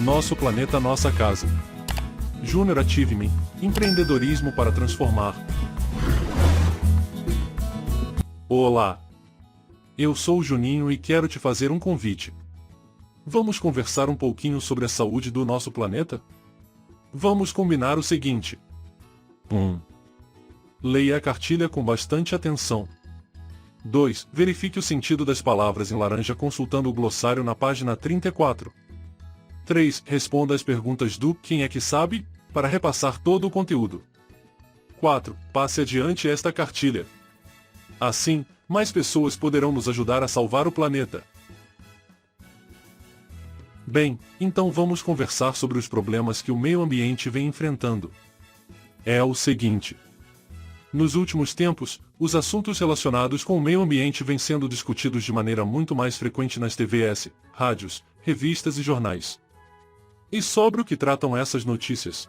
Nosso planeta, nossa casa. Júnior Achievement, empreendedorismo para transformar. Olá! Eu sou o Juninho e quero te fazer um convite. Vamos conversar um pouquinho sobre a saúde do nosso planeta? Vamos combinar o seguinte. 1. Leia a cartilha com bastante atenção. 2. Verifique o sentido das palavras em laranja consultando o glossário na página 34. 3. Responda as perguntas do Quem é que sabe, para repassar todo o conteúdo. 4. Passe adiante esta cartilha. Assim, mais pessoas poderão nos ajudar a salvar o planeta. Bem, então vamos conversar sobre os problemas que o meio ambiente vem enfrentando. É o seguinte. Nos últimos tempos, os assuntos relacionados com o meio ambiente vêm sendo discutidos de maneira muito mais frequente nas TVs, rádios, revistas e jornais. E sobre o que tratam essas notícias?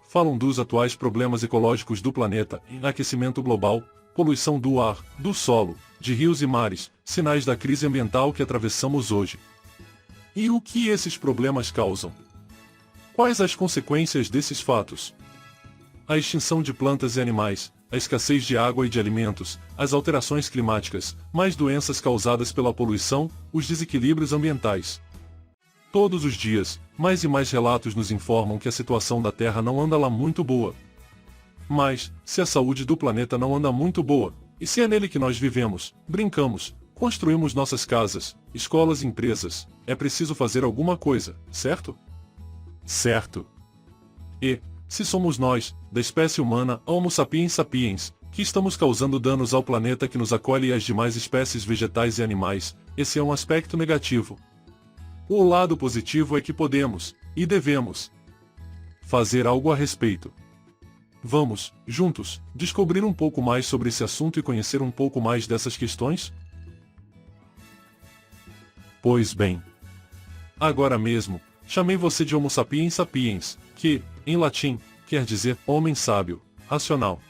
Falam dos atuais problemas ecológicos do planeta, aquecimento global, poluição do ar, do solo, de rios e mares, sinais da crise ambiental que atravessamos hoje. E o que esses problemas causam? Quais as consequências desses fatos? A extinção de plantas e animais, a escassez de água e de alimentos, as alterações climáticas, mais doenças causadas pela poluição, os desequilíbrios ambientais. Todos os dias, mais e mais relatos nos informam que a situação da Terra não anda lá muito boa. Mas, se a saúde do planeta não anda muito boa, e se é nele que nós vivemos, brincamos, construímos nossas casas, escolas e empresas, é preciso fazer alguma coisa, certo? Certo. E, se somos nós, da espécie humana, Homo sapiens sapiens, que estamos causando danos ao planeta que nos acolhe e às demais espécies vegetais e animais, esse é um aspecto negativo. O lado positivo é que podemos, e devemos, fazer algo a respeito. Vamos, juntos, descobrir um pouco mais sobre esse assunto e conhecer um pouco mais dessas questões? Pois bem. Agora mesmo, chamei você de Homo sapiens sapiens, que, em latim, quer dizer homem sábio, racional.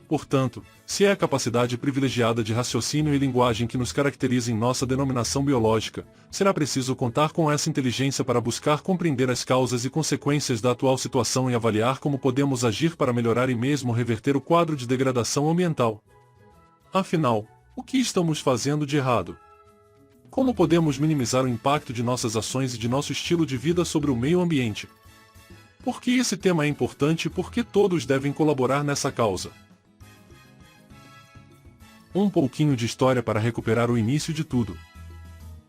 Portanto, se é a capacidade privilegiada de raciocínio e linguagem que nos caracteriza em nossa denominação biológica, será preciso contar com essa inteligência para buscar compreender as causas e consequências da atual situação e avaliar como podemos agir para melhorar e mesmo reverter o quadro de degradação ambiental. Afinal, o que estamos fazendo de errado? Como podemos minimizar o impacto de nossas ações e de nosso estilo de vida sobre o meio ambiente? Por que esse tema é importante e por que todos devem colaborar nessa causa? Um pouquinho de história para recuperar o início de tudo.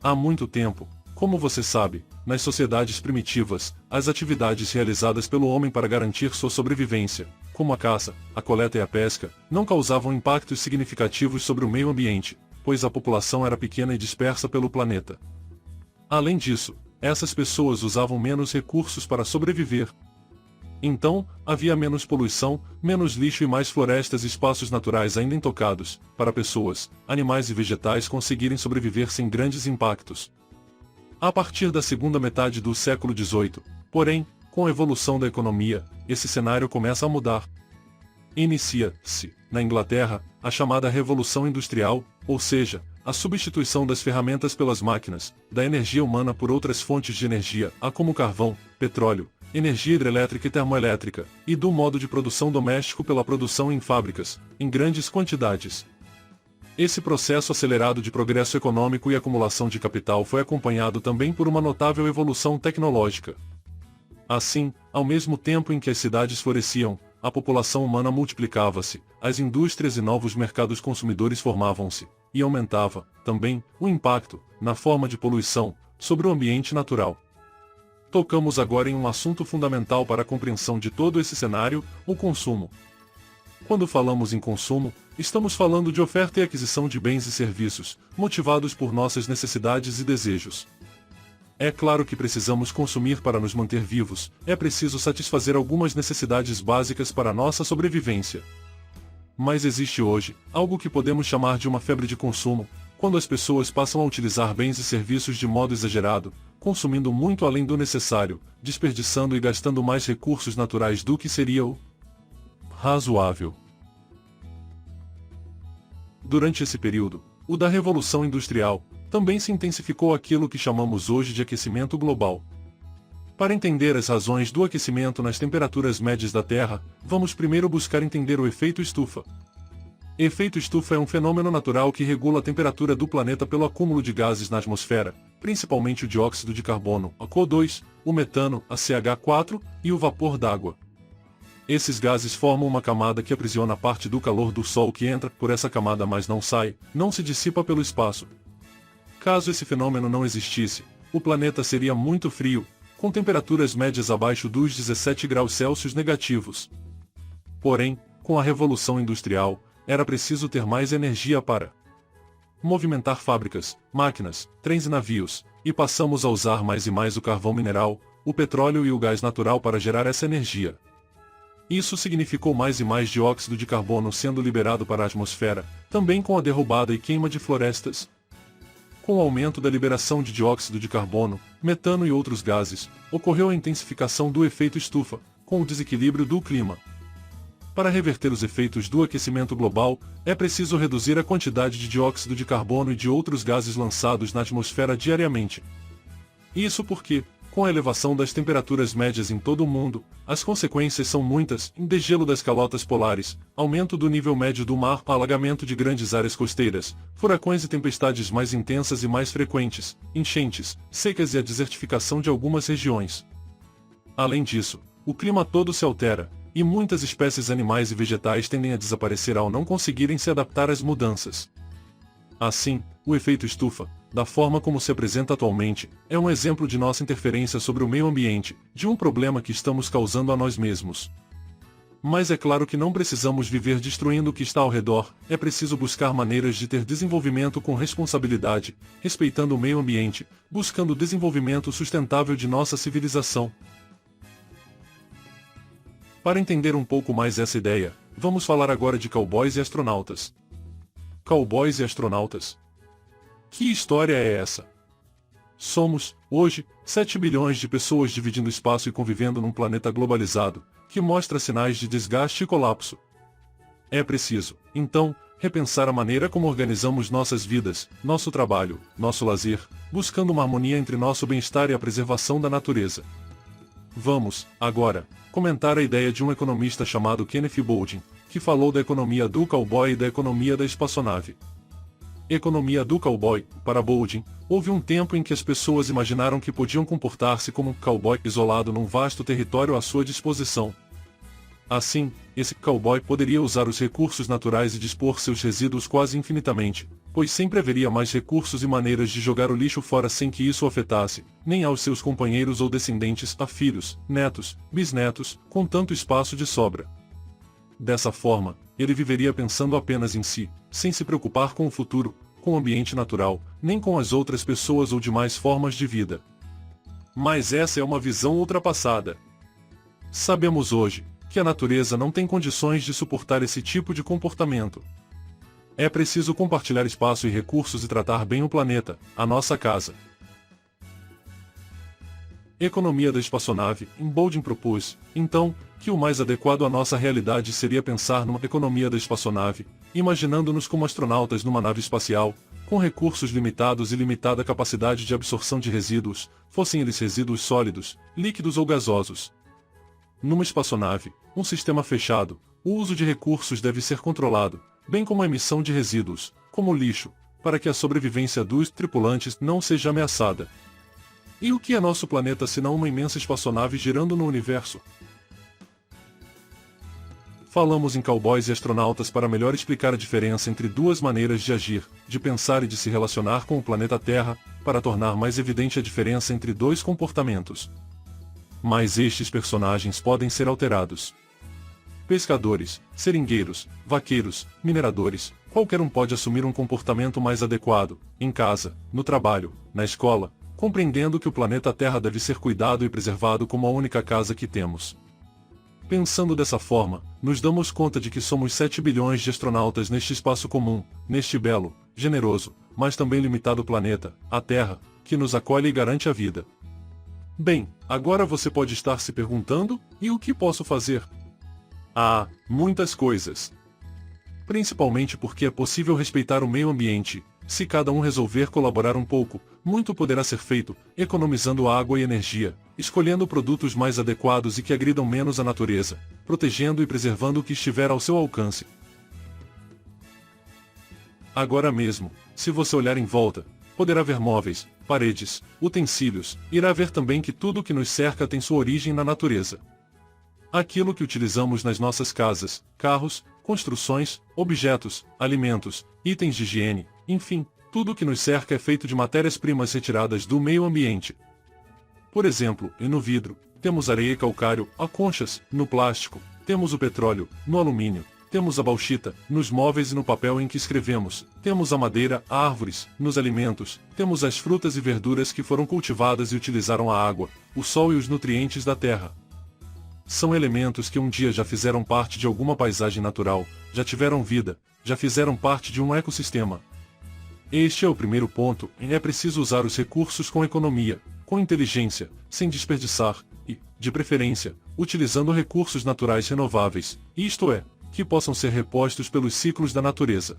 Há muito tempo, como você sabe, nas sociedades primitivas, as atividades realizadas pelo homem para garantir sua sobrevivência, como a caça, a coleta e a pesca, não causavam impactos significativos sobre o meio ambiente, pois a população era pequena e dispersa pelo planeta. Além disso, essas pessoas usavam menos recursos para sobreviver. Então, havia menos poluição, menos lixo e mais florestas e espaços naturais ainda intocados, para pessoas, animais e vegetais conseguirem sobreviver sem grandes impactos. A partir da segunda metade do século XVIII, porém, com a evolução da economia, esse cenário começa a mudar. Inicia-se, na Inglaterra, a chamada Revolução Industrial, ou seja, a substituição das ferramentas pelas máquinas, da energia humana por outras fontes de energia, como carvão, petróleo, energia hidrelétrica e termoelétrica, e do modo de produção doméstico pela produção em fábricas, em grandes quantidades. Esse processo acelerado de progresso econômico e acumulação de capital foi acompanhado também por uma notável evolução tecnológica. Assim, ao mesmo tempo em que as cidades floresciam, a população humana multiplicava-se, as indústrias e novos mercados consumidores formavam-se, e aumentava, também, o impacto, na forma de poluição, sobre o ambiente natural. Tocamos agora em um assunto fundamental para a compreensão de todo esse cenário, o consumo. Quando falamos em consumo, estamos falando de oferta e aquisição de bens e serviços, motivados por nossas necessidades e desejos. É claro que precisamos consumir para nos manter vivos, é preciso satisfazer algumas necessidades básicas para a nossa sobrevivência. Mas existe hoje, algo que podemos chamar de uma febre de consumo, quando as pessoas passam a utilizar bens e serviços de modo exagerado, consumindo muito além do necessário, desperdiçando e gastando mais recursos naturais do que seria o razoável. Durante esse período, o da Revolução Industrial, também se intensificou aquilo que chamamos hoje de aquecimento global. Para entender as razões do aquecimento nas temperaturas médias da Terra, vamos primeiro buscar entender o efeito estufa. Efeito estufa é um fenômeno natural que regula a temperatura do planeta pelo acúmulo de gases na atmosfera, principalmente o dióxido de carbono, a CO2, o metano, a CH4, e o vapor d'água. Esses gases formam uma camada que aprisiona parte do calor do Sol que entra por essa camada mas não sai, não se dissipa pelo espaço. Caso esse fenômeno não existisse, o planeta seria muito frio, com temperaturas médias abaixo dos 17 graus Celsius negativos. Porém, com a Revolução Industrial, era preciso ter mais energia para movimentar fábricas, máquinas, trens e navios, e passamos a usar mais e mais o carvão mineral, o petróleo e o gás natural para gerar essa energia. Isso significou mais e mais dióxido de carbono sendo liberado para a atmosfera, também com a derrubada e queima de florestas. Com o aumento da liberação de dióxido de carbono, metano e outros gases, ocorreu a intensificação do efeito estufa, com o desequilíbrio do clima. Para reverter os efeitos do aquecimento global, é preciso reduzir a quantidade de dióxido de carbono e de outros gases lançados na atmosfera diariamente. Isso porque, com a elevação das temperaturas médias em todo o mundo, as consequências são muitas: degelo das calotas polares, aumento do nível médio do mar, alagamento de grandes áreas costeiras, furacões e tempestades mais intensas e mais frequentes, enchentes, secas e a desertificação de algumas regiões. Além disso, o clima todo se altera, e muitas espécies animais e vegetais tendem a desaparecer ao não conseguirem se adaptar às mudanças. Assim, o efeito estufa, da forma como se apresenta atualmente, é um exemplo de nossa interferência sobre o meio ambiente, de um problema que estamos causando a nós mesmos. Mas é claro que não precisamos viver destruindo o que está ao redor, é preciso buscar maneiras de ter desenvolvimento com responsabilidade, respeitando o meio ambiente, buscando o desenvolvimento sustentável de nossa civilização. Para entender um pouco mais essa ideia, vamos falar agora de cowboys e astronautas. Cowboys e astronautas. Que história é essa? Somos, hoje, 7 bilhões de pessoas dividindo espaço e convivendo num planeta globalizado, que mostra sinais de desgaste e colapso. É preciso, então, repensar a maneira como organizamos nossas vidas, nosso trabalho, nosso lazer, buscando uma harmonia entre nosso bem-estar e a preservação da natureza. Vamos, agora, comentar a ideia de um economista chamado Kenneth Boulding, que falou da economia do cowboy e da economia da espaçonave. Economia do cowboy, para Boulding, houve um tempo em que as pessoas imaginaram que podiam comportar-se como um cowboy isolado num vasto território à sua disposição. Assim, esse cowboy poderia usar os recursos naturais e dispor seus resíduos quase infinitamente, pois sempre haveria mais recursos e maneiras de jogar o lixo fora sem que isso afetasse, nem aos seus companheiros ou descendentes, a filhos, netos, bisnetos, com tanto espaço de sobra. Dessa forma, ele viveria pensando apenas em si, sem se preocupar com o futuro, com o ambiente natural, nem com as outras pessoas ou demais formas de vida. Mas essa é uma visão ultrapassada. Sabemos hoje que a natureza não tem condições de suportar esse tipo de comportamento. É preciso compartilhar espaço e recursos e tratar bem o planeta, a nossa casa. Economia da espaçonave, Boulding propôs, então, que o mais adequado à nossa realidade seria pensar numa economia da espaçonave, imaginando-nos como astronautas numa nave espacial, com recursos limitados e limitada capacidade de absorção de resíduos, fossem eles resíduos sólidos, líquidos ou gasosos. Numa espaçonave, um sistema fechado, o uso de recursos deve ser controlado, bem como a emissão de resíduos, como lixo, para que a sobrevivência dos tripulantes não seja ameaçada. E o que é nosso planeta senão uma imensa espaçonave girando no universo? Falamos em cowboys e astronautas para melhor explicar a diferença entre duas maneiras de agir, de pensar e de se relacionar com o planeta Terra, para tornar mais evidente a diferença entre dois comportamentos. Mas estes personagens podem ser alterados. Pescadores, seringueiros, vaqueiros, mineradores, qualquer um pode assumir um comportamento mais adequado, em casa, no trabalho, na escola, compreendendo que o planeta Terra deve ser cuidado e preservado como a única casa que temos. Pensando dessa forma, nos damos conta de que somos 7 bilhões de astronautas neste espaço comum, neste belo, generoso, mas também limitado planeta, a Terra, que nos acolhe e garante a vida. Bem, agora você pode estar se perguntando, e o que posso fazer? Ah, muitas coisas. Principalmente porque é possível respeitar o meio ambiente. Se cada um resolver colaborar um pouco, muito poderá ser feito, economizando água e energia, escolhendo produtos mais adequados e que agridam menos a natureza, protegendo e preservando o que estiver ao seu alcance. Agora mesmo, se você olhar em volta, poderá ver móveis, paredes, utensílios, irá ver também que tudo o que nos cerca tem sua origem na natureza. Aquilo que utilizamos nas nossas casas, carros, construções, objetos, alimentos, itens de higiene, enfim, tudo o que nos cerca é feito de matérias-primas retiradas do meio ambiente. Por exemplo, no vidro, temos areia e calcário, a conchas, no plástico, temos o petróleo, no alumínio, temos a bauxita, nos móveis e no papel em que escrevemos, temos a madeira, árvores, nos alimentos, temos as frutas e verduras que foram cultivadas e utilizaram a água, o sol e os nutrientes da terra. São elementos que um dia já fizeram parte de alguma paisagem natural, já tiveram vida, já fizeram parte de um ecossistema. Este é o primeiro ponto, e é preciso usar os recursos com economia, com inteligência, sem desperdiçar, e, de preferência, utilizando recursos naturais renováveis, isto é, que possam ser repostos pelos ciclos da natureza.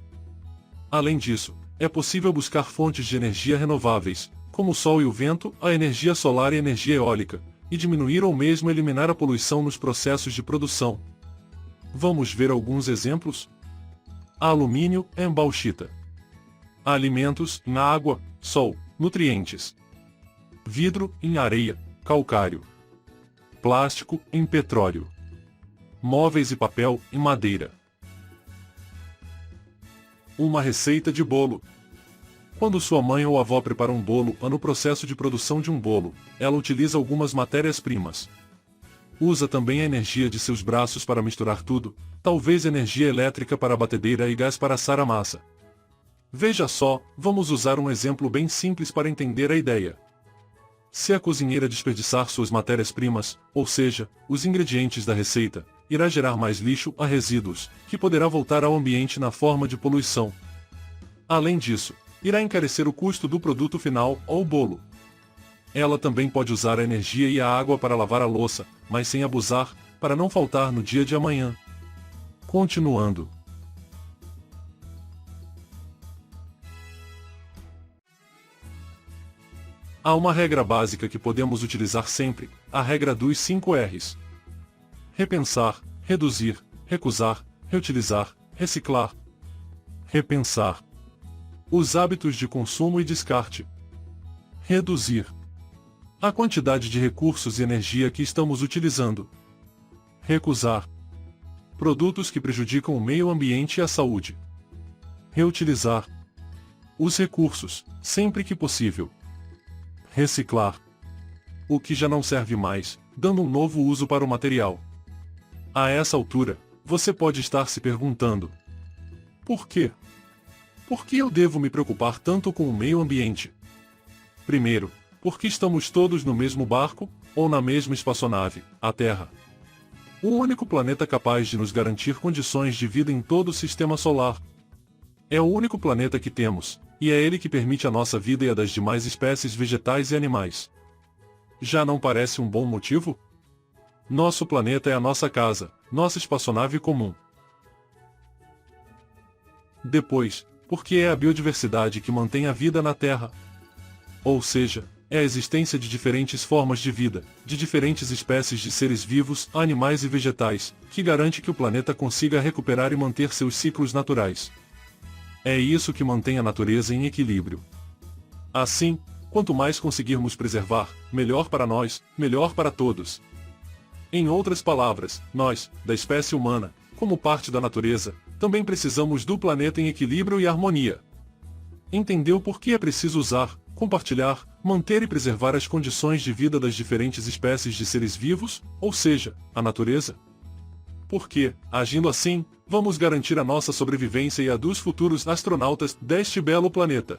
Além disso, é possível buscar fontes de energia renováveis, como o sol e o vento, a energia solar e a energia eólica, e diminuir ou mesmo eliminar a poluição nos processos de produção. Vamos ver alguns exemplos? Alumínio em bauxita. Alimentos em água, sol, nutrientes. Vidro em areia, calcário. Plástico em petróleo. Móveis e papel em madeira. Uma receita de bolo. Quando sua mãe ou avó prepara um bolo, no processo de produção de um bolo, ela utiliza algumas matérias-primas. Usa também a energia de seus braços para misturar tudo, talvez energia elétrica para a batedeira e gás para assar a massa. Veja só, vamos usar um exemplo bem simples para entender a ideia. Se a cozinheira desperdiçar suas matérias-primas, ou seja, os ingredientes da receita, irá gerar mais lixo a resíduos, que poderá voltar ao ambiente na forma de poluição. Além disso, irá encarecer o custo do produto final, ou bolo. Ela também pode usar a energia e a água para lavar a louça, mas sem abusar, para não faltar no dia de amanhã. Continuando. Há uma regra básica que podemos utilizar sempre, a regra dos 5 R's. Repensar, reduzir, recusar, reutilizar, reciclar. Repensar. Os hábitos de consumo e descarte. Reduzir a quantidade de recursos e energia que estamos utilizando. Recusar produtos que prejudicam o meio ambiente e a saúde. Reutilizar os recursos, sempre que possível. Reciclar o que já não serve mais, dando um novo uso para o material. A essa altura, você pode estar se perguntando: por quê? Por que eu devo me preocupar tanto com o meio ambiente? Primeiro, porque estamos todos no mesmo barco, ou na mesma espaçonave, a Terra. O único planeta capaz de nos garantir condições de vida em todo o sistema solar. É o único planeta que temos, e é ele que permite a nossa vida e a das demais espécies vegetais e animais. Já não parece um bom motivo? Nosso planeta é a nossa casa, nossa espaçonave comum. Depois, porque é a biodiversidade que mantém a vida na Terra. Ou seja, é a existência de diferentes formas de vida, de diferentes espécies de seres vivos, animais e vegetais, que garante que o planeta consiga recuperar e manter seus ciclos naturais. É isso que mantém a natureza em equilíbrio. Assim, quanto mais conseguirmos preservar, melhor para nós, melhor para todos. Em outras palavras, nós, da espécie humana, como parte da natureza, também precisamos do planeta em equilíbrio e harmonia. Entendeu por que é preciso usar, compartilhar, manter e preservar as condições de vida das diferentes espécies de seres vivos, ou seja, a natureza? Porque, agindo assim, vamos garantir a nossa sobrevivência e a dos futuros astronautas deste belo planeta.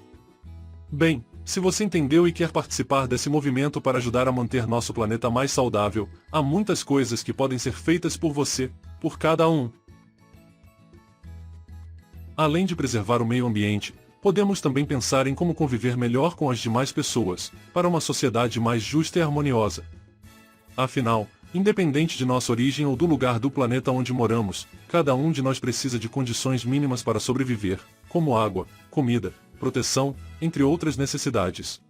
Bem, se você entendeu e quer participar desse movimento para ajudar a manter nosso planeta mais saudável, há muitas coisas que podem ser feitas por você, por cada um. Além de preservar o meio ambiente, podemos também pensar em como conviver melhor com as demais pessoas, para uma sociedade mais justa e harmoniosa. Afinal, independente de nossa origem ou do lugar do planeta onde moramos, cada um de nós precisa de condições mínimas para sobreviver, como água, comida, proteção, entre outras necessidades.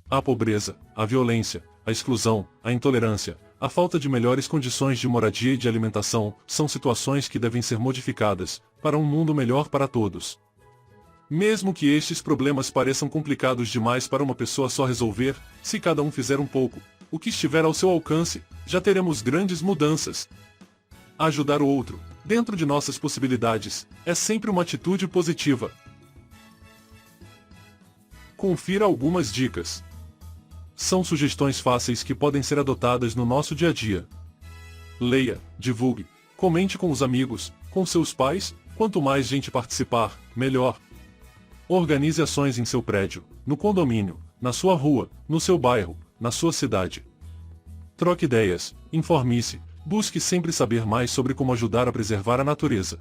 A pobreza, a violência, a exclusão, a intolerância, a falta de melhores condições de moradia e de alimentação, são situações que devem ser modificadas, para um mundo melhor para todos. Mesmo que estes problemas pareçam complicados demais para uma pessoa só resolver, se cada um fizer um pouco, o que estiver ao seu alcance, já teremos grandes mudanças. Ajudar o outro, dentro de nossas possibilidades, é sempre uma atitude positiva. Confira algumas dicas. São sugestões fáceis que podem ser adotadas no nosso dia a dia. Leia, divulgue, comente com os amigos, com seus pais, quanto mais gente participar, melhor. Organize ações em seu prédio, no condomínio, na sua rua, no seu bairro, na sua cidade. Troque ideias, informe-se, busque sempre saber mais sobre como ajudar a preservar a natureza.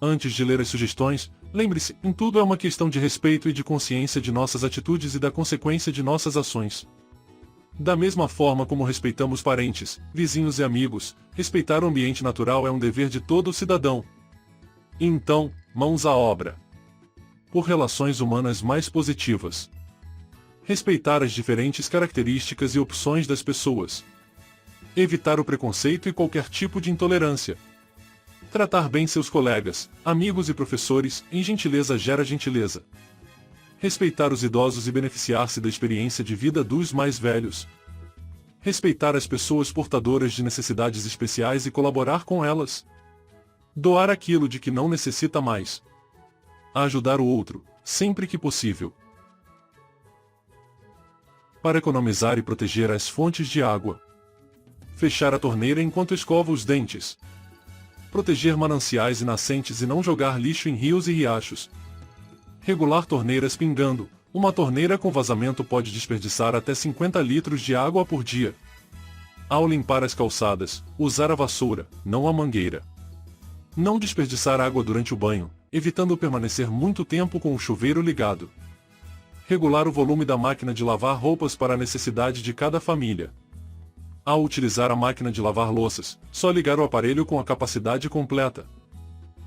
Antes de ler as sugestões, lembre-se, em tudo é uma questão de respeito e de consciência de nossas atitudes e da consequência de nossas ações. Da mesma forma como respeitamos parentes, vizinhos e amigos, respeitar o ambiente natural é um dever de todo cidadão. Então, mãos à obra. Por relações humanas mais positivas. Respeitar as diferentes características e opções das pessoas. Evitar o preconceito e qualquer tipo de intolerância. Tratar bem seus colegas, amigos e professores, em gentileza gera gentileza. Respeitar os idosos e beneficiar-se da experiência de vida dos mais velhos. Respeitar as pessoas portadoras de necessidades especiais e colaborar com elas. Doar aquilo de que não necessita mais. Ajudar o outro, sempre que possível. Para economizar e proteger as fontes de água. Fechar a torneira enquanto escova os dentes. Proteger mananciais e nascentes e não jogar lixo em rios e riachos. Regular torneiras pingando. Uma torneira com vazamento pode desperdiçar até 50 litros de água por dia. Ao limpar as calçadas, usar a vassoura, não a mangueira. Não desperdiçar água durante o banho, evitando permanecer muito tempo com o chuveiro ligado. Regular o volume da máquina de lavar roupas para a necessidade de cada família. Ao utilizar a máquina de lavar louças, só ligar o aparelho com a capacidade completa.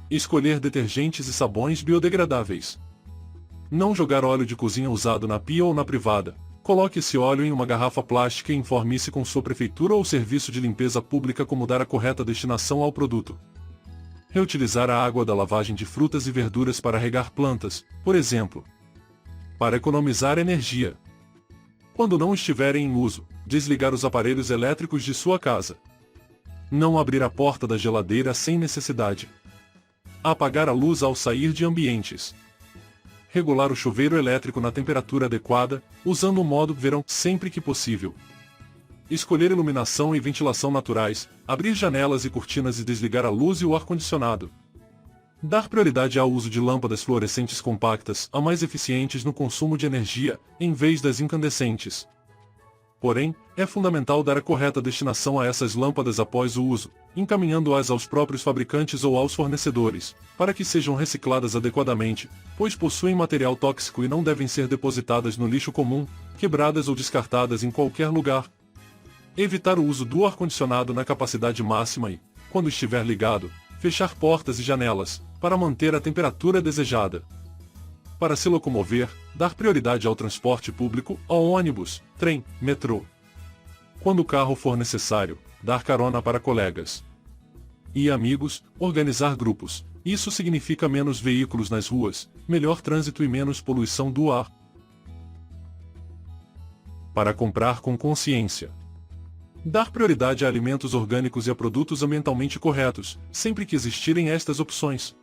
Escolher detergentes e sabões biodegradáveis. Não jogar óleo de cozinha usado na pia ou na privada. Coloque esse óleo em uma garrafa plástica e informe-se com sua prefeitura ou serviço de limpeza pública como dar a correta destinação ao produto. Reutilizar a água da lavagem de frutas e verduras para regar plantas, por exemplo. Para economizar energia. Quando não estiverem em uso, desligar os aparelhos elétricos de sua casa. Não abrir a porta da geladeira sem necessidade. Apagar a luz ao sair de ambientes. Regular o chuveiro elétrico na temperatura adequada, usando o modo verão sempre que possível. Escolher iluminação e ventilação naturais, abrir janelas e cortinas e desligar a luz e o ar-condicionado. Dar prioridade ao uso de lâmpadas fluorescentes compactas, a mais eficientes no consumo de energia, em vez das incandescentes. Porém, é fundamental dar a correta destinação a essas lâmpadas após o uso, encaminhando-as aos próprios fabricantes ou aos fornecedores, para que sejam recicladas adequadamente, pois possuem material tóxico e não devem ser depositadas no lixo comum, quebradas ou descartadas em qualquer lugar. Evitar o uso do ar-condicionado na capacidade máxima e, quando estiver ligado, fechar portas e janelas, para manter a temperatura desejada. Para se locomover, dar prioridade ao transporte público, ao ônibus, trem, metrô. Quando o carro for necessário, dar carona para colegas e amigos, organizar grupos. Isso significa menos veículos nas ruas, melhor trânsito e menos poluição do ar. Para comprar com consciência. Dar prioridade a alimentos orgânicos e a produtos ambientalmente corretos, sempre que existirem estas opções.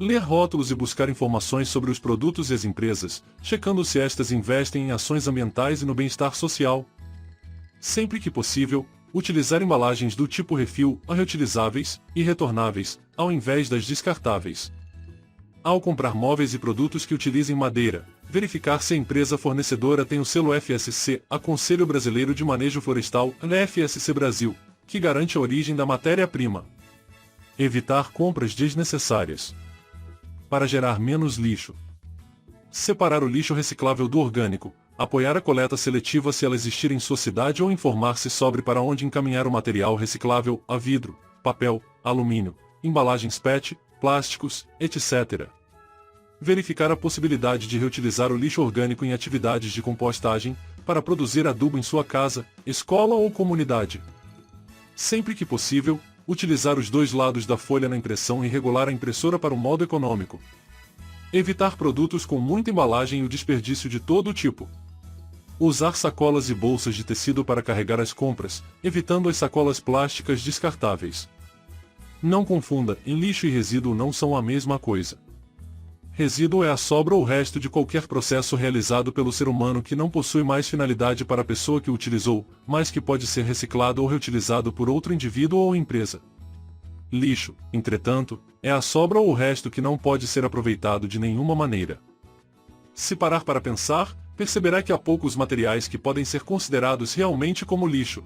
Ler rótulos e buscar informações sobre os produtos e as empresas, checando se estas investem em ações ambientais e no bem-estar social. Sempre que possível, utilizar embalagens do tipo refil, reutilizáveis e retornáveis, ao invés das descartáveis. Ao comprar móveis e produtos que utilizem madeira, verificar se a empresa fornecedora tem o selo FSC, a Conselho Brasileiro de Manejo Florestal, FSC Brasil, que garante a origem da matéria-prima. Evitar compras desnecessárias. Para gerar menos lixo. Separar o lixo reciclável do orgânico, apoiar a coleta seletiva se ela existir em sua cidade ou informar-se sobre para onde encaminhar o material reciclável, a vidro, papel, alumínio, embalagens PET, plásticos, etc. Verificar a possibilidade de reutilizar o lixo orgânico em atividades de compostagem, para produzir adubo em sua casa, escola ou comunidade. Sempre que possível, utilizar os dois lados da folha na impressão e regular a impressora para o modo econômico. Evitar produtos com muita embalagem e o desperdício de todo tipo. Usar sacolas e bolsas de tecido para carregar as compras, evitando as sacolas plásticas descartáveis. Não confunda, em lixo e resíduo não são a mesma coisa. Resíduo é a sobra ou resto de qualquer processo realizado pelo ser humano que não possui mais finalidade para a pessoa que o utilizou, mas que pode ser reciclado ou reutilizado por outro indivíduo ou empresa. Lixo, entretanto, é a sobra ou resto que não pode ser aproveitado de nenhuma maneira. Se parar para pensar, perceberá que há poucos materiais que podem ser considerados realmente como lixo.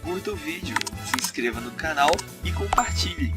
Curta o vídeo, se inscreva no canal e compartilhe.